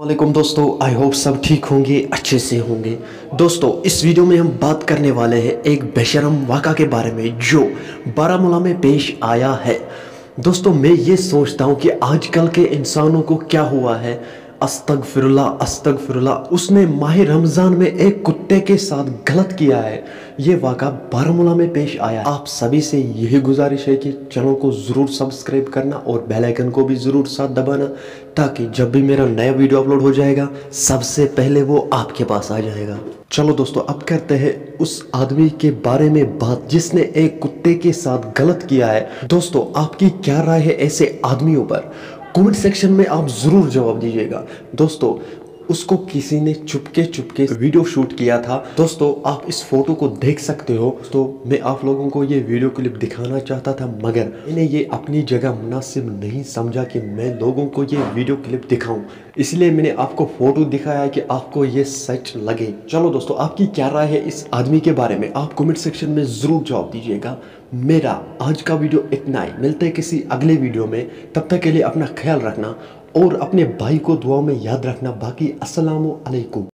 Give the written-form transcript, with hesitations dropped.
वालेकुम दोस्तों, I hope सब ठीक होंगे, अच्छे से होंगे। दोस्तों, इस वीडियो में हम बात करने वाले हैं एक बेशरम वाक़ा के बारे में जो बारामूला में पेश आया है। दोस्तों, मैं ये सोचता हूँ कि आजकल के इंसानों को क्या हुआ है। अस्तगफिरुल्लाह अस्तगफिरुल्लाह, उसने माह रमज़ान में एक कुत्ते के साथ गलत किया है। ये वाक़ा बारामूला में पेश आया। आप सभी से यही गुजारिश है कि चैनल को ज़रूर सब्सक्राइब करना और बेल आइकन को भी ज़रूर साथ दबाना, ताकि जब भी मेरा नया वीडियो अपलोड हो जाएगा सबसे पहले वो आपके पास आ जाएगा। चलो दोस्तों, अब करते हैं उस आदमी के बारे में बात जिसने एक कुत्ते के साथ गलत किया है। दोस्तों, आपकी क्या राय है ऐसे आदमियों पर? कमेंट सेक्शन में आप जरूर जवाब दीजिएगा। दोस्तों, उसको किसी ने चुपके वीडियो शूट किया था। दोस्तों, आप इस फोटो को देख सकते हो। तो मैं आप लोगों को ये वीडियो क्लिप दिखाना चाहता था, मगर मैंने ये अपनी जगह मुनासिब नहीं समझा कि मैं लोगों को ये वीडियो क्लिप दिखाऊं, इसलिए मैंने आपको फोटो दिखाया कि आपको ये सच लगे। चलो दोस्तों, आपकी क्या राय है इस आदमी के बारे में? आप कमेंट सेक्शन में जरूर जवाब दीजिएगा। मेरा आज का वीडियो इतना ही। मिलते हैं किसी अगले वीडियो में। तब तक के लिए अपना ख्याल रखना और अपने भाई को दुआओं में याद रखना। बाकी अस्सलामु अलैकुम।